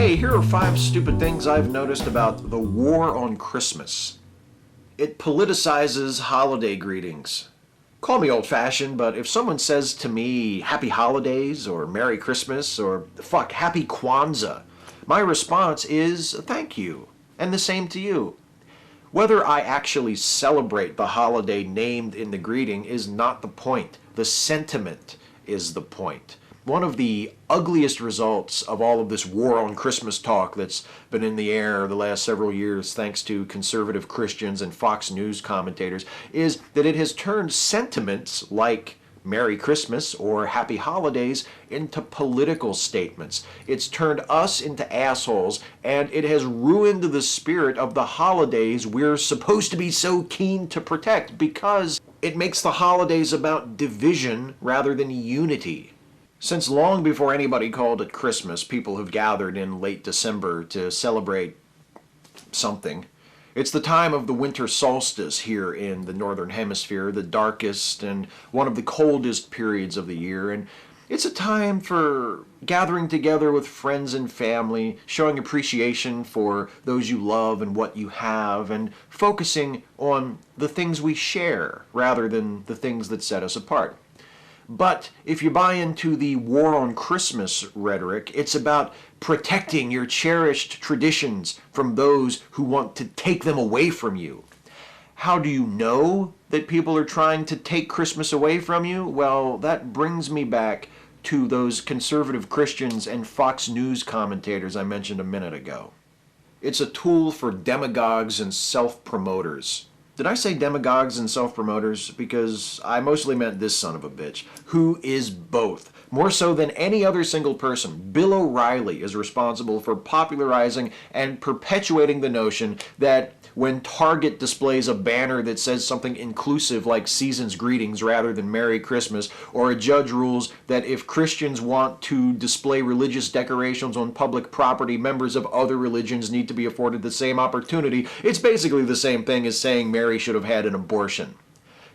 Hey, here are 5 stupid things I've noticed about the war on Christmas. It politicizes holiday greetings. Call me old-fashioned, but if someone says to me, Happy Holidays, or Merry Christmas, or Happy Kwanzaa, my response is, thank you, and the same to you. Whether I actually celebrate the holiday named in the greeting is not the point. The sentiment is the point. One of the ugliest results of all of this war on Christmas talk that's been in the air the last several years thanks to conservative Christians and Fox News commentators is that it has turned sentiments like Merry Christmas or Happy Holidays into political statements. It's turned us into assholes, and it has ruined the spirit of the holidays we're supposed to be so keen to protect because it makes the holidays about division rather than unity. Since long before anybody called it Christmas, people have gathered in late December to celebrate something. It's the time of the winter solstice here in the Northern Hemisphere, the darkest and one of the coldest periods of the year, and it's a time for gathering together with friends and family, showing appreciation for those you love and what you have, and focusing on the things we share rather than the things that set us apart. But if you buy into the war on Christmas rhetoric, it's about protecting your cherished traditions from those who want to take them away from you. How do you know that people are trying to take Christmas away from you? Well, that brings me back to those conservative Christians and Fox News commentators I mentioned a minute ago. It's a tool for demagogues and self-promoters. Did I say demagogues and self-promoters? Because I mostly meant this son of a bitch, who is both. More so than any other single person, Bill O'Reilly is responsible for popularizing and perpetuating the notion that when Target displays a banner that says something inclusive like Season's Greetings rather than Merry Christmas, or a judge rules that if Christians want to display religious decorations on public property, members of other religions need to be afforded the same opportunity, it's basically the same thing as saying Mary should have had an abortion.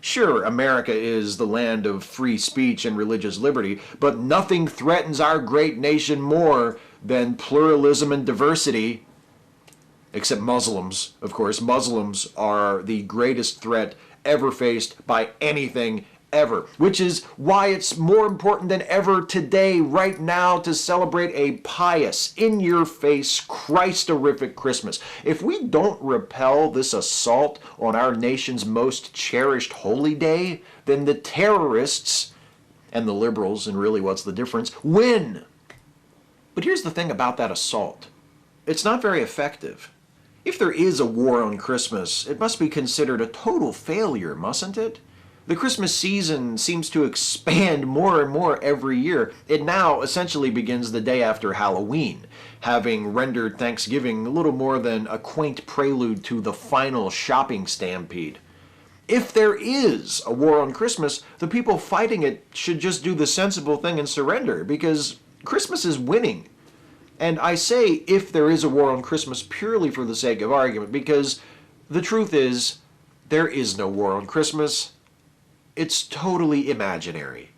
Sure, America is the land of free speech and religious liberty, but nothing threatens our great nation more than pluralism and diversity. Except Muslims, of course. Muslims are the greatest threat ever faced by anything ever, which is why it's more important than ever today, right now, to celebrate a pious, in-your-face, Christ-orific Christmas. If we don't repel this assault on our nation's most cherished holy day, then the terrorists, and the liberals, and really what's the difference, win. But here's the thing about that assault. It's not very effective. If there is a war on Christmas, it must be considered a total failure, mustn't it? The Christmas season seems to expand more and more every year. It now essentially begins the day after Halloween, having rendered Thanksgiving a little more than a quaint prelude to the final shopping stampede. If there is a war on Christmas, the people fighting it should just do the sensible thing and surrender, because Christmas is winning. And I say if there is a war on Christmas purely for the sake of argument, because the truth is, there is no war on Christmas. It's totally imaginary.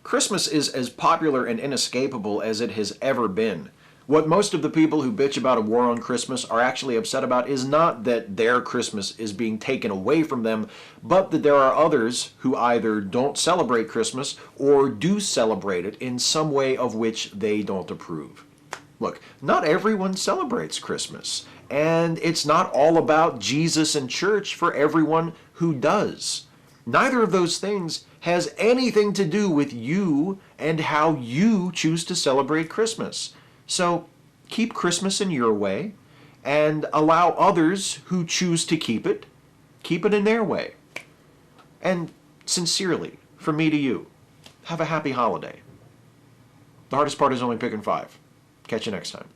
Christmas is as popular and inescapable as it has ever been. What most of the people who bitch about a war on Christmas are actually upset about is not that their Christmas is being taken away from them, but that there are others who either don't celebrate Christmas or do celebrate it in some way of which they don't approve. Look, not everyone celebrates Christmas, and it's not all about Jesus and church for everyone who does. Neither of those things has anything to do with you and how you choose to celebrate Christmas. So keep Christmas in your way, and allow others who choose to keep it in their way. And sincerely, from me to you, have a happy holiday. The hardest part is only picking 5. Catch you next time.